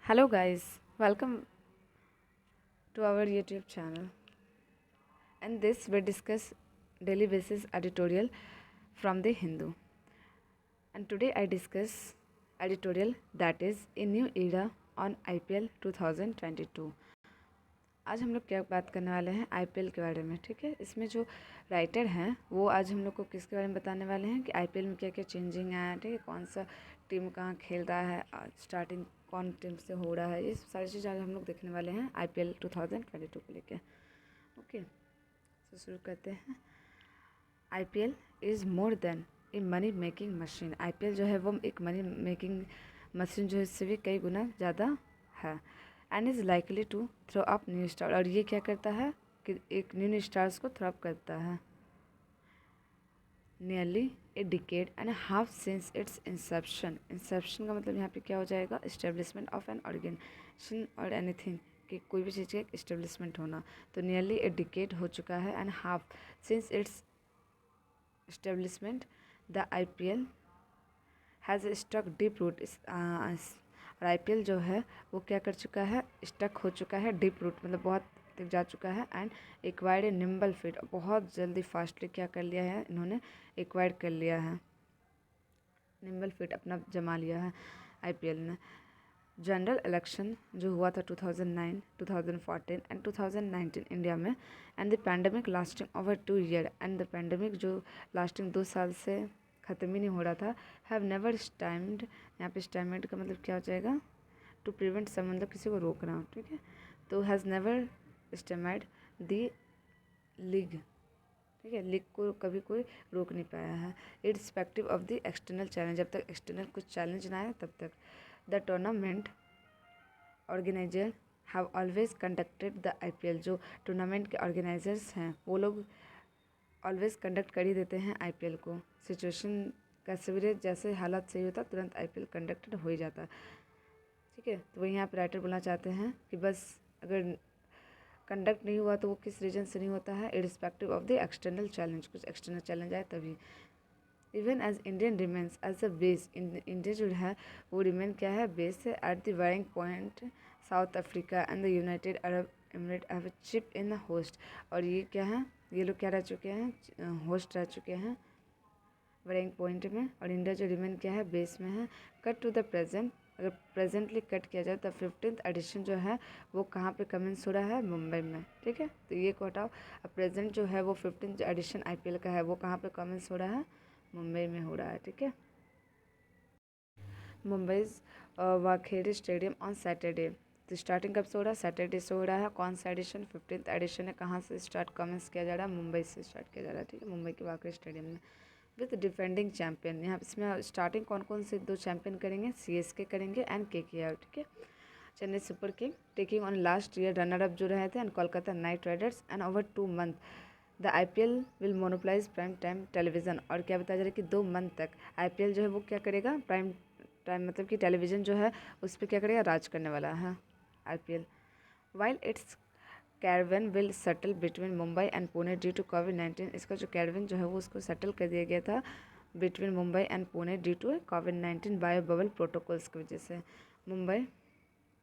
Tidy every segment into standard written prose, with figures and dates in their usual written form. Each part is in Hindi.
Hello, guys, welcome to our YouTube channel. And this we discuss daily basis editorial from the Hindu. And today I discuss editorial that is a new era on IPL 2022. आज हम लोग क्या बात करने वाले हैं आईपीएल के बारे में। ठीक है, इसमें जो राइटर हैं वो आज हम लोग को किसके बारे में बताने वाले हैं कि आईपीएल में क्या क्या चेंजिंग आया है। ठीक है, कौन सा टीम कहाँ खेल रहा है, स्टार्टिंग कौन टीम से हो रहा है, ये सारी चीज़ आज हम लोग देखने वाले हैं आईपीएल 2022 को लेकर। ओके, तो शुरू करते हैं। IPL is more than a money making machine. IPL जो है वो एक मनी मेकिंग मशीन जो है इससे भी कई गुना ज़्यादा है। And is likely to throw up new star, और ये क्या करता है कि एक न्यू स्टार्स को थ्रो अप करता है। Nearly a decade and half since its inception. Inception का मतलब यहाँ पे क्या हो जाएगा, इस्टेब्लिशमेंट ऑफ एन ऑर्गेनाइजेशन और एनीथिंग कि कोई भी चीज़ का एक इस्टेब्लिशमेंट होना। तो नियरली ए डिकेड हो चुका है and half since its establishment the IPL has stuck deep root. और आईपीएल जो है वो क्या कर चुका है, स्टक हो चुका है डीप रूट, मतलब बहुत तक जा चुका है। And acquired A nimble feet, बहुत जल्दी फास्टली क्या कर लिया है इन्होंने, एक्वायर कर लिया है, निम्बल फीट अपना जमा लिया है आईपीएल ने। जनरल इलेक्शन जो हुआ था 2009, 2014 एंड 2019 इंडिया में, and the pandemic lasting over 2 year, and the pandemic जो लास्टिंग 2 साल से ख़त्म ही नहीं हो रहा था, हैव नेवर स्टाइम्ड। यहाँ पे स्टाइम्ड का मतलब क्या हो जाएगा, टू प्रिवेंट सम, मतलब किसी को रोकना। ठीक है, तो हैज़ नेवर स्टेमाइड दी लीग। ठीक है, लीग को कभी कोई रोक नहीं पाया है। Irrespective of the external challenge, जब तक एक्सटर्नल कुछ चैलेंज ना आए तब तक। The tournament organiser have always conducted the IPL, जो टूर्नामेंट के ऑर्गेनाइजर्स हैं वो लोग ऑलवेज कंडक्ट कर ही देते हैं आईपीएल को। सिचुएशन कैसे भी रहे, जैसे हालात सही होता तुरंत आईपीएल कंडक्टेड हो ही जाता। ठीक है, तो वही यहाँ पर राइटर बोलना चाहते हैं कि बस अगर कंडक्ट नहीं हुआ तो वो किस रीजन से नहीं होता है, irrespective of the external challenge, कुछ एक्सटर्नल चैलेंज आए तभी। Even as Indian remains as a base, India जो है वो रिमेन क्या है, बेस है at the varying point. South Africa and the United Arab Emirate have a chip in the host, और ये क्या है, ये लोग क्या रह चुके हैं, होस्ट रह चुके हैं वैरिंग पॉइंट में, और इंडिया जो रिमेन क्या है, बेस में है। कट टू द प्रेजेंट, अगर प्रेजेंटली कट किया जाए तो 15th एडिशन जो है वो कहाँ पे कमेंस हो रहा है, मुंबई में। ठीक है, तो ये को हटाओ। अब प्रेजेंट जो है वो 15th एडिशन आईपीएल का है वो कहाँ पे कमेंस हो रहा है, मुंबई में हो रहा है। ठीक है, Mumbai Wankhede stadium on Saturday. तो स्टार्टिंग कब से हो रहा है, सैटरडे से हो रहा है। कौन सा एडिशन, 15th एडिशन है। कहाँ से स्टार्ट कमेंस किया जा रहा है, मुंबई से स्टार्ट किया जा रहा है। ठीक है, मुंबई के वानखेड़े स्टेडियम में विद डिफेंडिंग चैंपियन। यहाँ इसमें स्टार्टिंग कौन कौन से दो चैंपियन करेंगे, सीएसके करेंगे एंड केकेआर। ठीक है, Chennai super king taking on last year runner up जो रहे थे, and Kolkata night Riders. And over 2 month the IPL will monopolise prime time television. और क्या बताया जा रहा है कि 2 मंथ तक आईपीएल जो है वो क्या करेगा, प्राइम टाइम मतलब कि टेलीविज़न जो है उस पर क्या करेगा, राज करने वाला है IPL. While it's caravan will settle between Mumbai and Pune due to कोविड-19। इसका जो कैरवन जो है वो उसको सेटल कर दिया गया था between Mumbai and Pune due to कोविड-19 बायो बबल प्रोटोकॉल्स की वजह से। मुंबई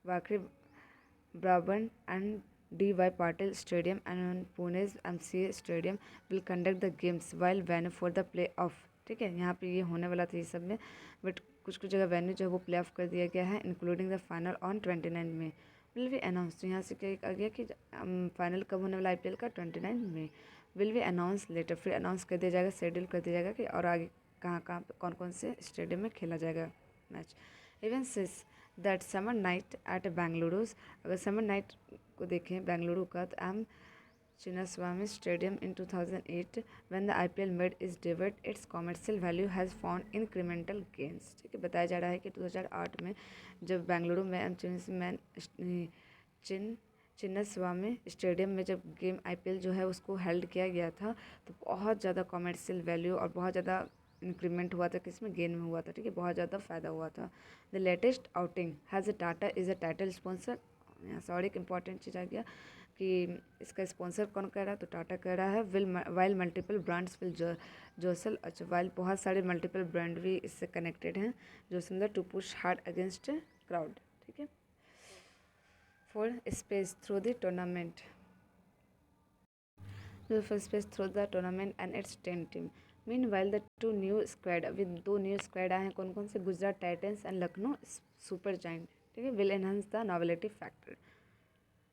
वाकई Brabourne and D Y Patil stadium and Pune's MCA stadium will conduct the games while venue for the play off. ठीक है, यहाँ पे ये होने वाला था ये सब में, बट कुछ कुछ जगह वेन्यू जो है वो प्ले ऑफ कर दिया गया है, इंक्लूडिंग द फाइनल ऑन 29 में विल बी अनाउंस। तो यहाँ से क्या आ गया कि फाइनल कब होने वाला आईपीएल का, 29 में विल बी अनाउंस लेटर, फिर अनाउंस कर दिया जाएगा, शेड्यूल कर दिया जाएगा कि और आगे कहाँ कहाँ पे कौन कौन से स्टेडियम में खेला जाएगा मैच। इवन सिस that summer night at Bengaluru's, अगर समर नाइट को देखें बेंगलुरु का, तो M Chinnaswamy stadium in 2008 when the IPL made its debut its commercial value has found incremental gains। ठीक है, बताया जा रहा है कि 2008 में जब बेंगलुरु में चिन चिन्नास्वामी स्टेडियम में जब गेम आईपीएल जो है उसको हेल्ड किया गया था, तो बहुत ज़्यादा कॉमर्शियल वैल्यू और बहुत ज़्यादा इंक्रीमेंट हुआ था, किसमें, गेन में हुआ था। ठीक है, बहुत ज़्यादा फ़ायदा हुआ था। The latest outing has a Tata is a title sponsor. यहाँ से और एक इम्पॉर्टेंट चीज़ आ गया कि इसका स्पॉन्सर कौन कर रहा है, तो टाटा कर रहा है। वाइल मल्टीपल ब्रांड्स विल जोसल, अच्छा वाइल बहुत सारे मल्टीपल ब्रांड भी इससे कनेक्टेड हैं, जो Sundar to push hard against crowd. ठीक है, for space through the tournament. For space through the tournament and its 10 team. Meanwhile, the two new squad अभी 2 न्यू स्क्वाड आए हैं कौन कौन से Gujarat titans and Lucknow super giant. ठीक है. विल एनहांस द नॉवेलिटी फैक्टर,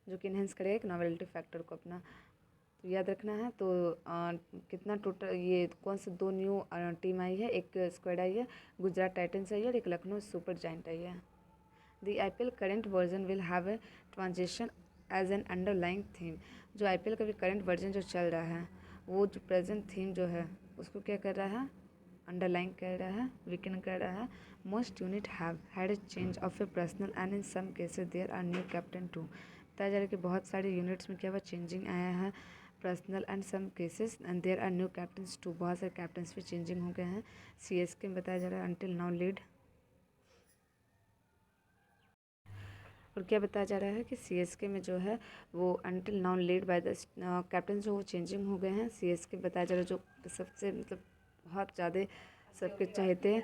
जो कि इन्हेंस करेगा एक नॉवेलिटी फैक्टर को अपना. तो याद रखना है. तो कितना टोटल ये कौन से 2 न्यू टीम आई है, एक स्क्वाड आई है गुजरात टाइटन्स आई है और एक लखनऊ सुपर जाइंट आई है. The IPL current version will have a transition as an underlying theme. जो IPL का भी करंट वर्जन जो चल रहा है वो जो प्रेजेंट थीम जो है उसको क्या कर रहा है, अंडरलाइन कर रहा है, वीकन कर रहा है. Most unit have had a change of a personal and in some cases there are new captain too. बताया जा रहा है कि बहुत सारे यूनिट्स में क्या हुआ, चेंजिंग आया है personal and some cases and there are new captains too. बहुत सारे कैप्टन्स भी चेंजिंग हो गए हैं. CSK में बताया जा रहा है अंटिल नाउ लीड. और क्या बताया जा रहा है कि CSK में जो है वो until now led by the captain जो वो चेंजिंग हो गए हैं. CSK बताया जा रहा है जो सबसे मतलब बहुत ज़्यादा सबके चाहते हैं.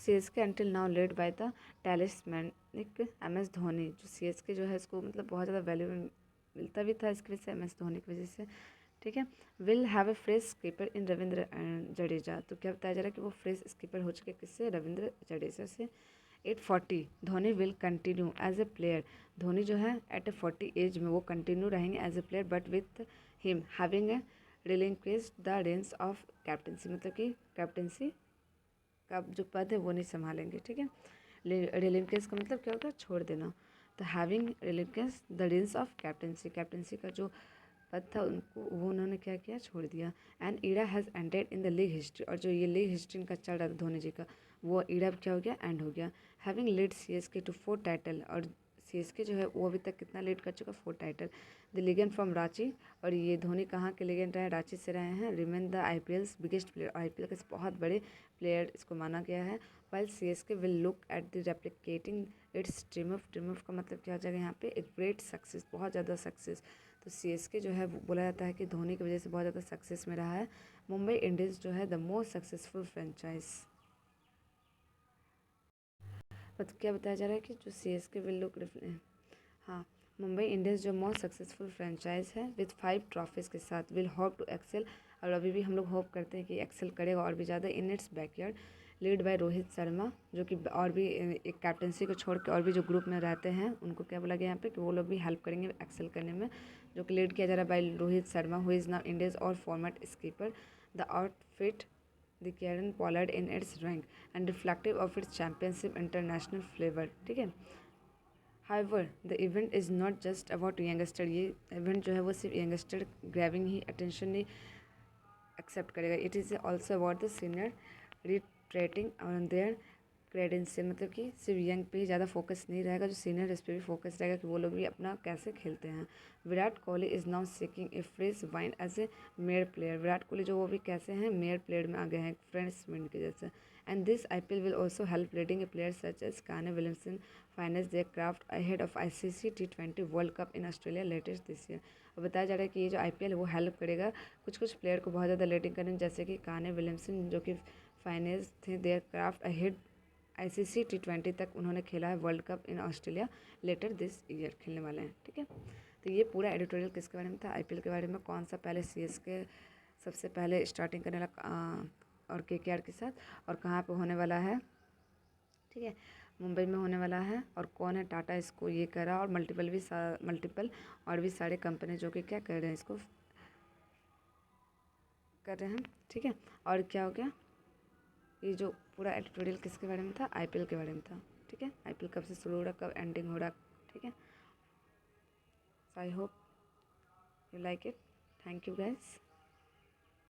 CSK until now led by the talismanic MS Dhoni. जो CSK जो है इसको मतलब बहुत ज़्यादा वैल्यू मिलता भी था इसकी वजह से, MS धोनी की वजह से. ठीक है. Will have a fresh skipper in Ravindra Jadeja. तो क्या बताया जा रहा है कि वो फ्रेश स्कीपर हो चुके किससे, रविंद्र जडेजा से. 840 Dhoni will continue as a player. Dhoni जो है एट ए 40 एज में वो कंटिन्यू रहेंगे as a player but with him having a relinquished the reins of captaincy. मतलब कि कैप्टनसी का जो पद है वो नहीं संभालेंगे. ठीक है. रिलिंक्विश का मतलब क्या होगा, छोड़ देना. तो having relinquish the reins of captaincy, captaincy का जो पद था उनको वो उन्होंने क्या किया, छोड़ दिया. And era has ended in the league history. और जो ये लीग हिस्ट्री का चल रहा था धोनी जी का वो ईरा क्या हो गया, एंड हो गया. Having lead CSK to 4 title. और CSK जो है वो अभी तक कितना लीड कर चुका, 4 title. The ligand from Ranchi. और ये धोनी कहाँ के लीगेंड रहे, रांची से रहे हैं. Remain the IPL's biggest player. IPL के बहुत बड़े प्लेयर इसको माना गया है. While CSK will look at the replicating it's triumph. Triumph का मतलब क्या हो जाएगा यहाँ पे, एक ग्रेट सक्सेस, बहुत ज़्यादा सक्सेस. तो CSK जो है वो बोला जाता है कि धोनी की वजह से बहुत ज़्यादा सक्सेस में रहा है. मुंबई इंडियंस जो है द मोस्ट सक्सेसफुल फ्रेंचाइज. मतलब क्या बताया जा रहा है कि जो CSK विल लुक, हाँ, मुंबई इंडियंस जो मोस्ट सक्सेसफुल फ्रेंचाइज है विथ 5 ट्रॉफीज़ के साथ विल होप टू एक्सेल. और अभी भी हम लोग होप करते हैं कि एक्सेल करेगा और भी ज़्यादा in its backyard. Lead by Rohit Sharma, जो कि और भी एक कैप्टनसी को छोड़ के और भी जो ग्रुप में रहते हैं उनको क्या बोला गया यहाँ पे कि वो लोग भी हेल्प करेंगे एक्सेल करने में. जो कि लीड किया जा रहा है by Rohit Sharma who is now India's all format skipper. The outfit the Kieron Pollard in its rank and reflective of its championship international flavour. ठीक है. However, the event is not just about youngster. ये इवेंट जो है वो सिर्फ यंगस्टर ग्रैबिंग ही अटेंशन नहीं एक्सेप्ट करेगा. It is also about the senior retreating on their credential. मतलब कि सिर्फ यंग पे ही ज़्यादा फोकस नहीं रहेगा, जो सीनियर इस पर भी फोकस रहेगा कि वो लोग भी अपना कैसे खेलते हैं. Virat Kohli is now seeking a fresh vine as a major player. Virat Kohli जो वो भी कैसे हैं, मेयर प्लेयर में आ गए हैं, फ्रेंड्स मिनट के जैसे. And this IPL will also help leading a player such as Kane Williamson finance their craft ahead of ICC T20 world cup in Australia latest this year. और बताया जा रहा है कि ये जो IPL है वो हेल्प करेगा कुछ प्लेयर को बहुत ज़्यादा लीडिंग करने में, जैसे कि काने विलियमसन जो कि फाइनेंस थे there craft ahead ICC T20 तक उन्होंने खेला है world cup in Australia later this year खेलने वाले हैं. ठीक है. तो ये पूरा एडिटोरियल किसके बारे में था, IPL के बारे में. कौन सा पहले CSK सबसे पहले स्टार्टिंग करने लगा और KKR के साथ, और कहाँ पे होने वाला है. ठीक है. मुंबई में होने वाला है. और कौन है टाटा इसको ये कर रहा है, और मल्टीपल और भी सारे कंपनी जो कि क्या कर रहे हैं, इसको कर रहे हैं. ठीक है. और क्या हो गया, ये जो पूरा एडिटोरियल किसके बारे में था, IPL के बारे में था. ठीक है. IPL कब से शुरू हो रहा, कब एंडिंग हो रहा. ठीक है. So I hope you like it. Thank you guys.